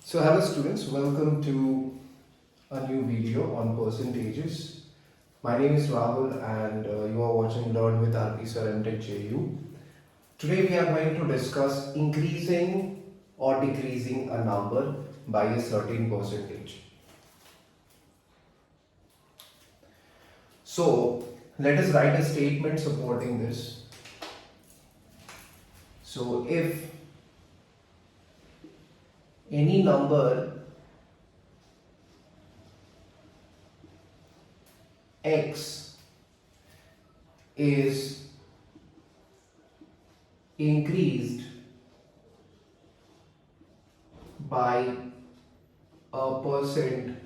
So hello students, welcome to a new video on percentages. My name is Rahul and you are watching Learn with RP Sir and Tech JU. Today we are going to discuss increasing or decreasing a number by a certain percentage. So let us write a statement supporting this. So if any number x is increased by a percent,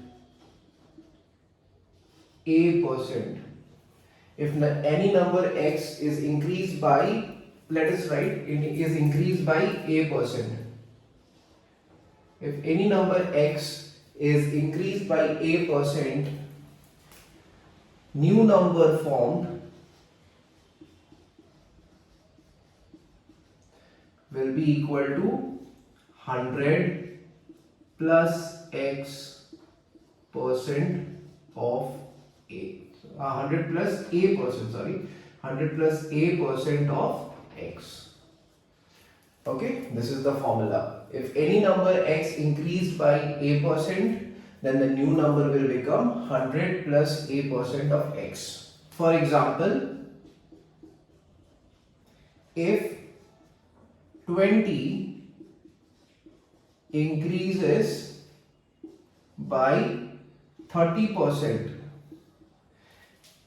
if any number x is increased by, let us write, it is increased by a percent. If any number x is increased by a percent, new number formed will be equal to 100 plus x percent of a. 100 plus a percent, 100 plus a percent of x. Okay, this is the formula. If any number x increased by a percent, then the new number will become 100 plus a percent of x. For example, if 20 increases by 30%,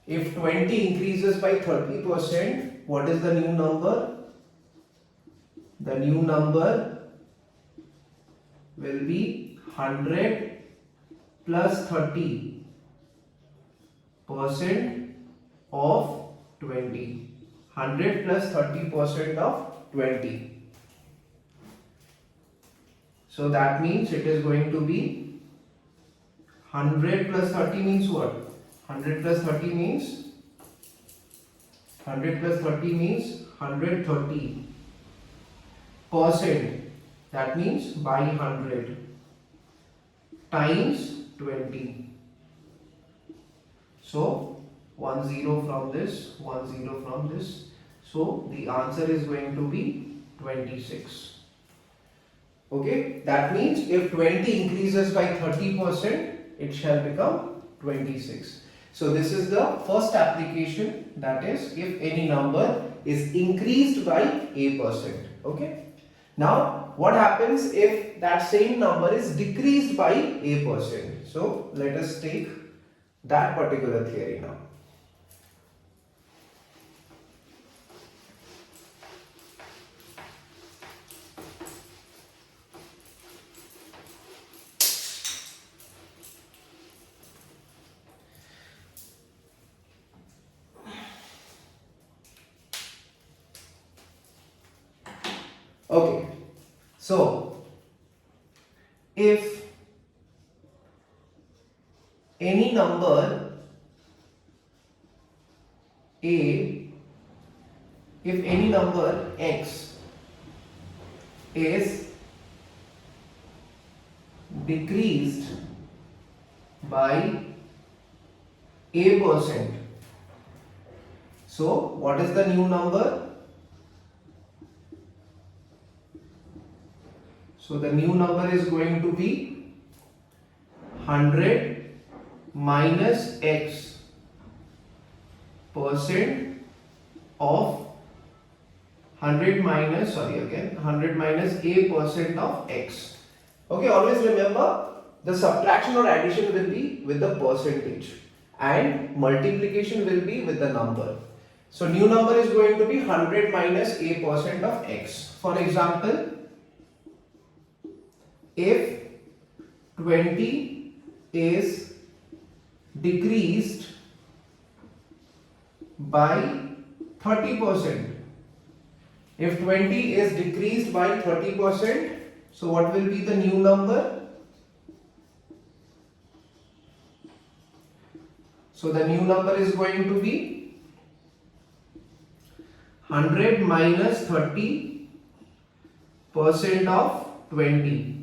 if 20 increases by 30%, what is the new number? The new number will be 100 plus 30% of 20. 100 plus 30% of 20. So that means it is going to be 100 plus 30 means what? 100 plus 30 means 130 percent. That means by 100 times 20. So 1 0 from this, 1 0 from this. So the answer is going to be 26. Okay, that means if 20 increases by 30%, it shall become 26. So this is the first application, that is if any number is increased by a percent. Okay. Now what happens if that same number is decreased by a percent? So let us take that particular theory now. Okay, so if any number x is decreased by a percent, so what is the new number? So the new number is going to be 100 minus x percent of 100 minus a percent of x. Okay, always remember the subtraction or addition will be with the percentage and multiplication will be with the number. So new number is going to be 100 minus a percent of x. For example, if 20 is decreased by 30%, if 20 is decreased by 30%, so what will be the new number? So the new number is going to be 100 minus 30% of 20.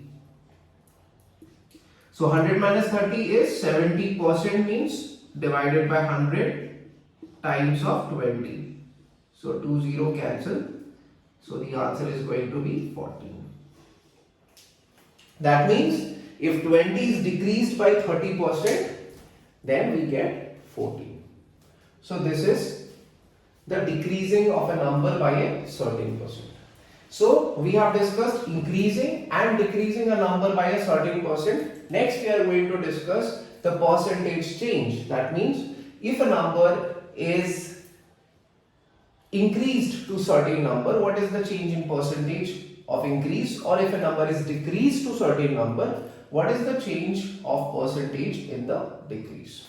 So 100 minus 30 is 70% means divided by 100 times of 20. So 2 0 cancel. So the answer is going to be 14. That means if 20 is decreased by 30%, then we get 14. So this is the decreasing of a number by a certain percent. So we have discussed increasing and decreasing a number by a certain percent. Next we are going to discuss the percentage change. That means if a number is increased to certain number, what is the change in percentage of increase? Or if a number is decreased to certain number, what is the change of percentage in the decrease?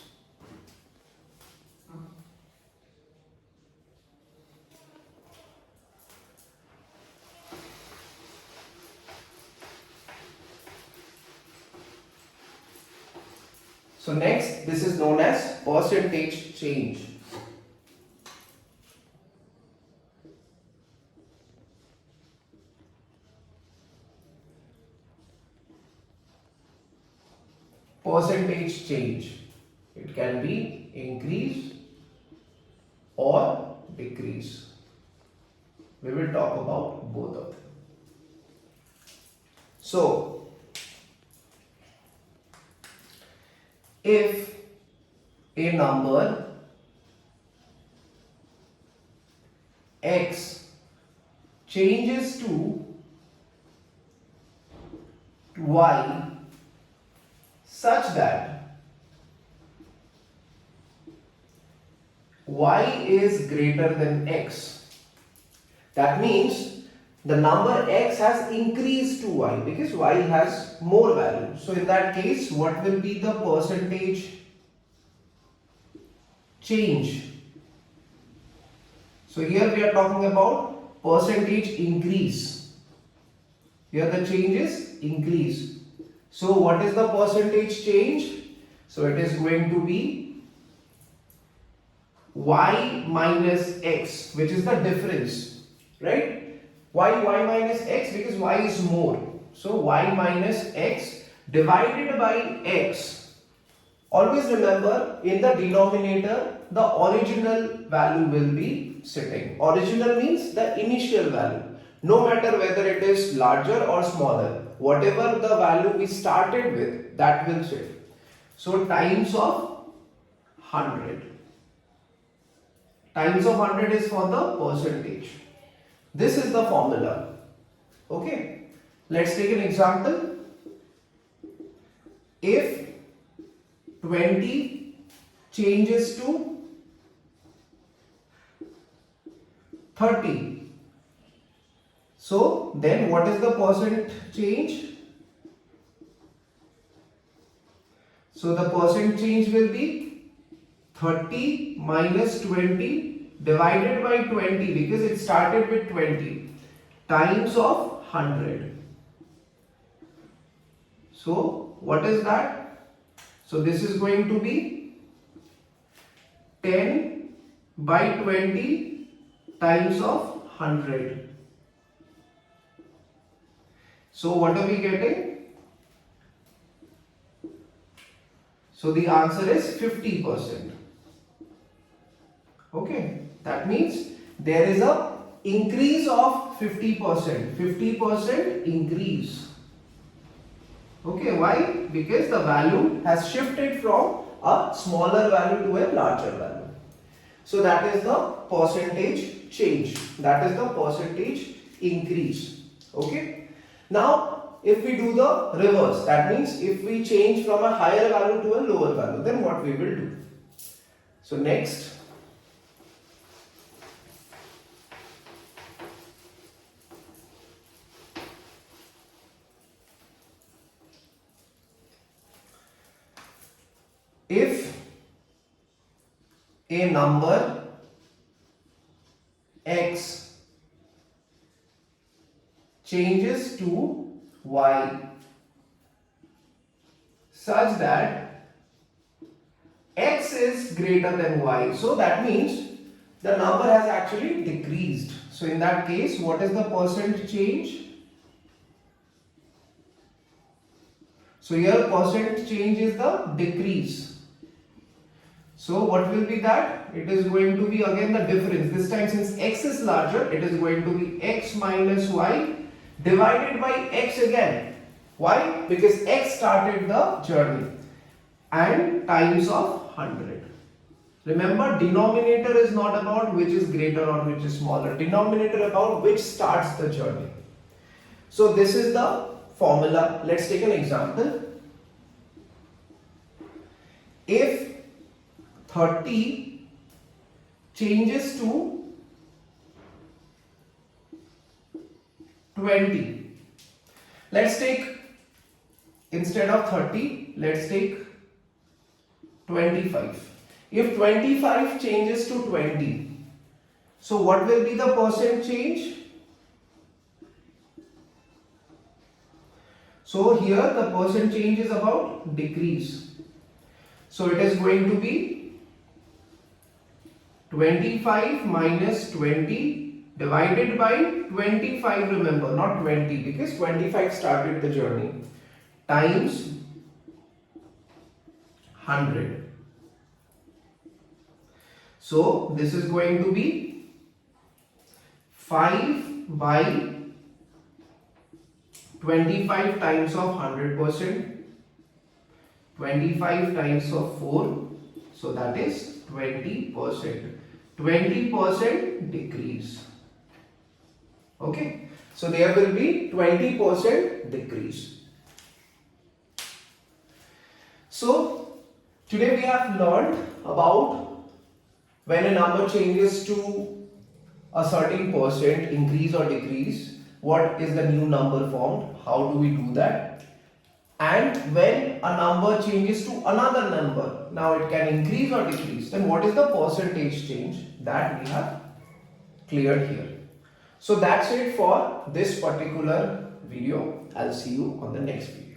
So next, this is known as percentage change. Percentage change. It can be increase or decrease. We will talk about both of them. So, if a number x changes to y such that y is greater than x, that means the number x has increased to y because y has more value. So in that case, what will be the percentage change? So here we are talking about percentage increase. Here the change is increase. So what is the percentage change? So it is going to be y minus x, which is the difference, right? Why y minus x? Because y is more. So y minus x divided by x. Always remember, in the denominator, the original value will be sitting. Original means the initial value. No matter whether it is larger or smaller, whatever the value we started with, that will sit. So times of 100. Times of 100 is for the percentage. This is the formula. Okay. Let's take an example. If 20 changes to 30. So then what is the percent change? So the percent change will be 30 minus 20 divided by 20 because it started with 20 times of 100. So what is that? So this is going to be 10 by 20 times of 100. So what are we getting? So the answer is 50%. Okay, that means there is a increase of 50%. 50% increase. Okay, why? Because the value has shifted from a smaller value to a larger value. So that is the percentage change. That is the percentage increase. Okay. Now, if we do the reverse, that means if we change from a higher value to a lower value, then what we will do? So next, if a number x changes to y such that x is greater than y. So that means the number has actually decreased. So in that case, what is the percent change? So here percent change is the decrease. So what will be that? It is going to be again the difference. This time since x is larger, it is going to be x minus y divided by x again. Why? Because x started the journey and times of 100. Remember, denominator is not about which is greater or which is smaller. Denominator about which starts the journey. So this is the formula. Let's take an example. If 30 changes to 20, let's take, instead of 30, let's take 25. If 25 changes to 20, so what will be the percent change? So here the percent change is about decrease. So it is going to be 25 minus 20 divided by 25, remember, not 20 because 25 started the journey, times 100. So this is going to be 5 by 25 times of 100%, 25 times of 4, so that is 20%. 20% decrease. Okay, so there will be 20% decrease. So today we have learned about when a number changes to a certain percent, increase or decrease, what is the new number formed, how do we do that, and when a number changes to another number, now it can increase or decrease, then what is the percentage change, that we have cleared here. So that's it for this particular video. I'll see you on the next video.